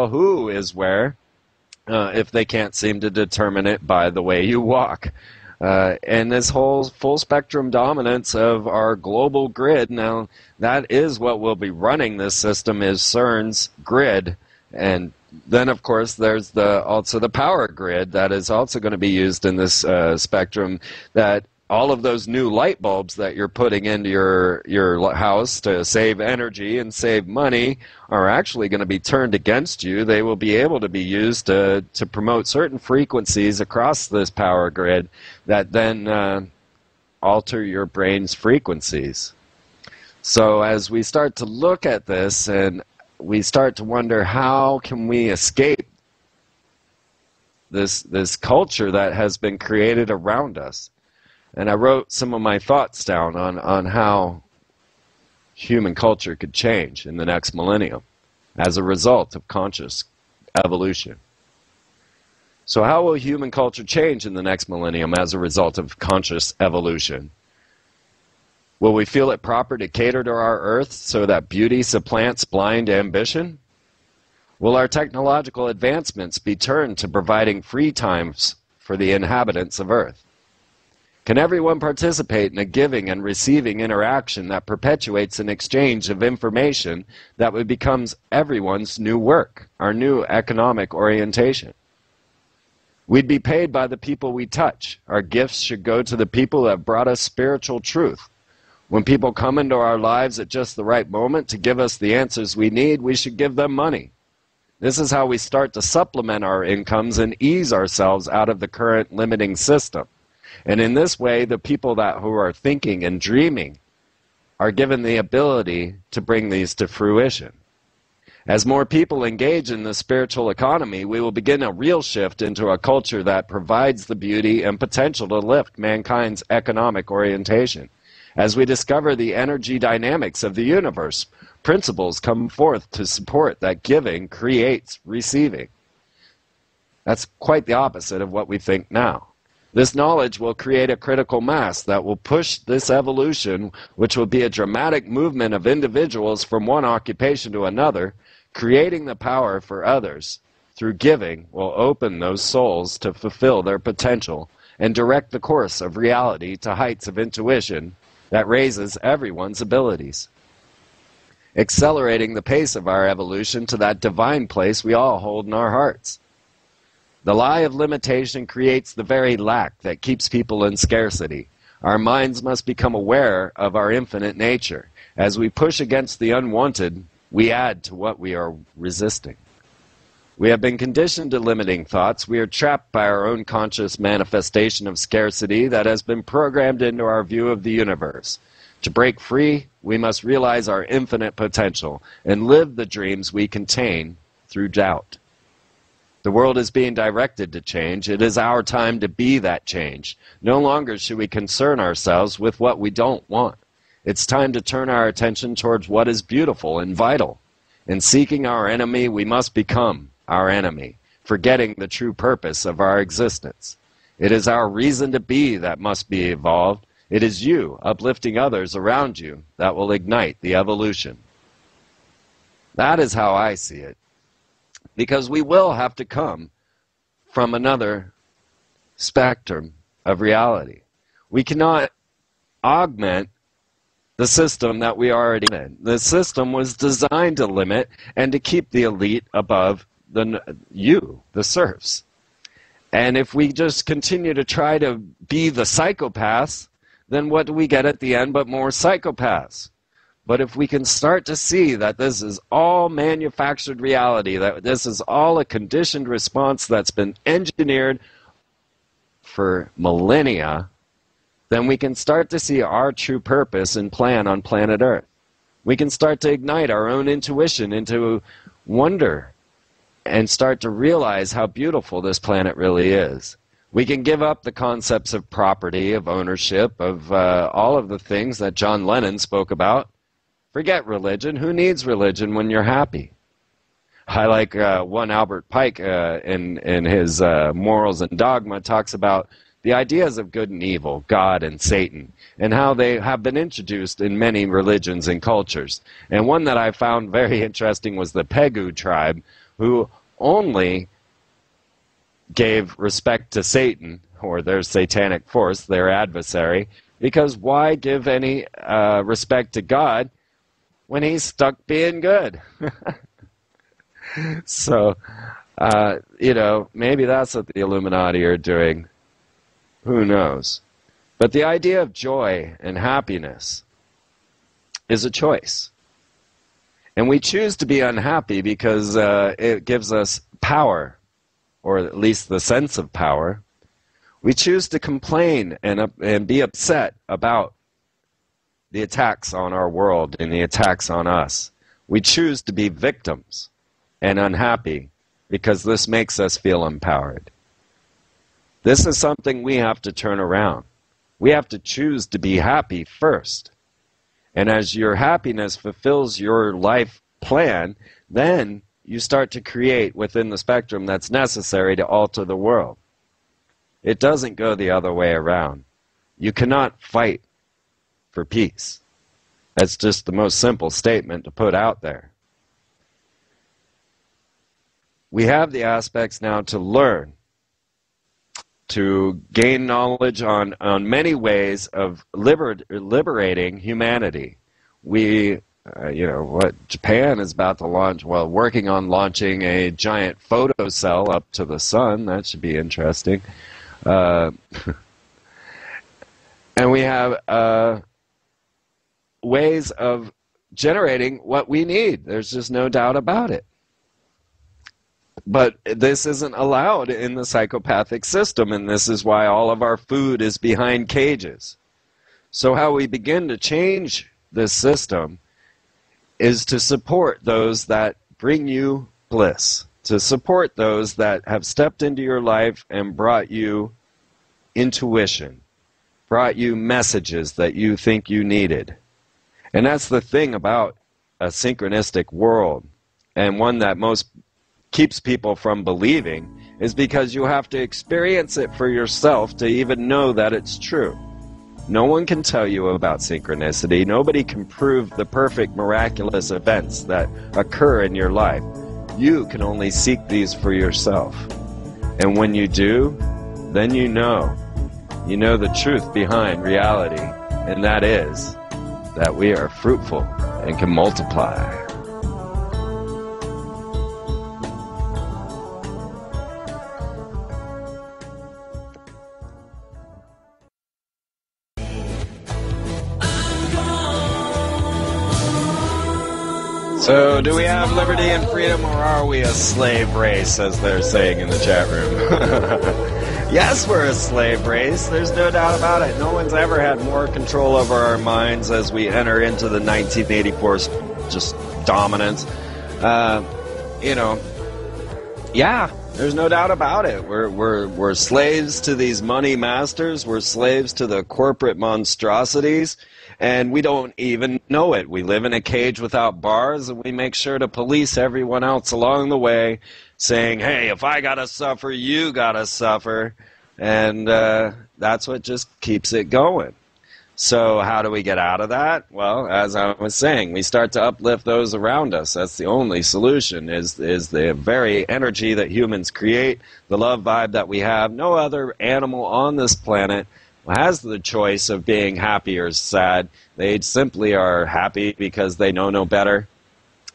who is where if they can't seem to determine it by the way you walk. And this whole full spectrum dominance of our global grid, now that is what will be running this system, is CERN's grid. And then, of course, there's also the power grid that is also going to be used in this spectrum, that all of those new light bulbs that you're putting into your house to save energy and save money are actually going to be turned against you. They will be able to be used to promote certain frequencies across this power grid that then alter your brain's frequencies. So as we start to look at this and we start to wonder, how can we escape this culture that has been created around us? And I wrote some of my thoughts down on how human culture could change in the next millennium as a result of conscious evolution. So how will human culture change in the next millennium as a result of conscious evolution? Will we feel it proper to cater to our Earth so that beauty supplants blind ambition? Will our technological advancements be turned to providing free times for the inhabitants of Earth? Can everyone participate in a giving and receiving interaction that perpetuates an exchange of information that becomes everyone's new work, our new economic orientation? We'd be paid by the people we touch. Our gifts should go to the people who have brought us spiritual truth. When people come into our lives at just the right moment to give us the answers we need, we should give them money. This is how we start to supplement our incomes and ease ourselves out of the current limiting system. And in this way, the people who are thinking and dreaming are given the ability to bring these to fruition. As more people engage in the spiritual economy, we will begin a real shift into a culture that provides the beauty and potential to lift mankind's economic orientation. As we discover the energy dynamics of the universe, principles come forth to support that giving creates receiving. That's quite the opposite of what we think now. This knowledge will create a critical mass that will push this evolution, which will be a dramatic movement of individuals from one occupation to another, creating the power for others. Through giving will open those souls to fulfill their potential and direct the course of reality to heights of intuition that raises everyone's abilities, accelerating the pace of our evolution to that divine place we all hold in our hearts. The lie of limitation creates the very lack that keeps people in scarcity. Our minds must become aware of our infinite nature. As we push against the unwanted, we add to what we are resisting. We have been conditioned to limiting thoughts. We are trapped by our own conscious manifestation of scarcity that has been programmed into our view of the universe. To break free, we must realize our infinite potential and live the dreams we contain through doubt. The world is being directed to change. It is our time to be that change. No longer should we concern ourselves with what we don't want. It's time to turn our attention towards what is beautiful and vital. In seeking our enemy, we must become our enemy, forgetting the true purpose of our existence. It is our reason to be that must be evolved. It is you, uplifting others around you, that will ignite the evolution. That is how I see it. Because we will have to come from another spectrum of reality. We cannot augment the system that we already in. The system was designed to limit and to keep the elite above the serfs. And if we just continue to try to be the psychopaths, then what do we get at the end but more psychopaths? But if we can start to see that this is all manufactured reality, that this is all a conditioned response that's been engineered for millennia, then we can start to see our true purpose and plan on planet Earth. We can start to ignite our own intuition into wonder and start to realize how beautiful this planet really is. We can give up the concepts of property, of ownership, of all of the things that John Lennon spoke about. Forget religion. Who needs religion when you're happy? I like one Albert Pike in his Morals and Dogma talks about the ideas of good and evil, God and Satan, and how they have been introduced in many religions and cultures. And one that I found very interesting was the Pegu tribe, who only gave respect to Satan, or their satanic force, their adversary, because why give any respect to God when he's stuck being good? So, maybe that's what the Illuminati are doing. Who knows? But the idea of joy and happiness is a choice. And we choose to be unhappy because it gives us power, or at least the sense of power. We choose to complain and be upset about the attacks on our world and the attacks on us. We choose to be victims and unhappy because this makes us feel empowered. This is something we have to turn around. We have to choose to be happy first. And as your happiness fulfills your life plan, then you start to create within the spectrum that's necessary to alter the world. It doesn't go the other way around. You cannot fight for peace. That's just the most simple statement to put out there. We have the aspects now to learn, to gain knowledge on many ways of liberating humanity. We, what Japan is about to launch, working on launching a giant photo cell up to the sun. That should be interesting. And we have ways of generating what we need. There's just no doubt about it. But this isn't allowed in the psychopathic system, and this is why all of our food is behind cages. So how we begin to change this system is to support those that bring you bliss, to support those that have stepped into your life and brought you intuition, brought you messages that you think you needed. And that's the thing about a synchronistic world, and one that most keeps people from believing, is because you have to experience it for yourself to even know that it's true. No one can tell you about synchronicity. Nobody can prove the perfect miraculous events that occur in your life. You can only seek these for yourself. And when you do, then you know the truth behind reality, and that is that we are fruitful and can multiply. So, do we have liberty and freedom, or are we a slave race, as they're saying in the chat room? Yes, we're a slave race. There's no doubt about it. No one's ever had more control over our minds as we enter into the 1984 just dominance. Yeah, there's no doubt about it. We're slaves to these money masters. We're slaves to the corporate monstrosities. And we don't even know it. We live in a cage without bars, and we make sure to police everyone else along the way, saying, hey, if I gotta suffer, you gotta suffer. And that's what just keeps it going. So how do we get out of that? Well, as I was saying, we start to uplift those around us. That's the only solution, is the very energy that humans create, the love vibe that we have. No other animal on this planet has the choice of being happy or sad. They simply are happy because they know no better.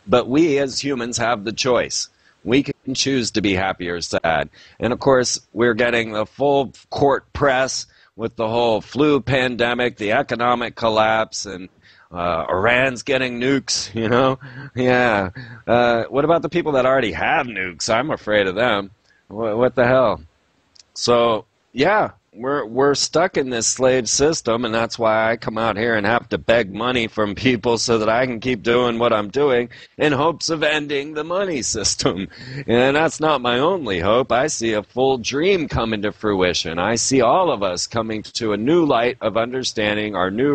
But we as humans have the choice. We can choose to be happy or sad. And of course, we're getting the full court press with the whole flu pandemic, the economic collapse, and Iran's getting nukes, Yeah. What about the people that already have nukes? I'm afraid of them. What the hell? So, yeah. We're stuck in this slave system, and that's why I come out here and have to beg money from people so that I can keep doing what I'm doing in hopes of ending the money system. And that's not my only hope. I see a full dream coming to fruition. I see all of us coming to a new light of understanding our new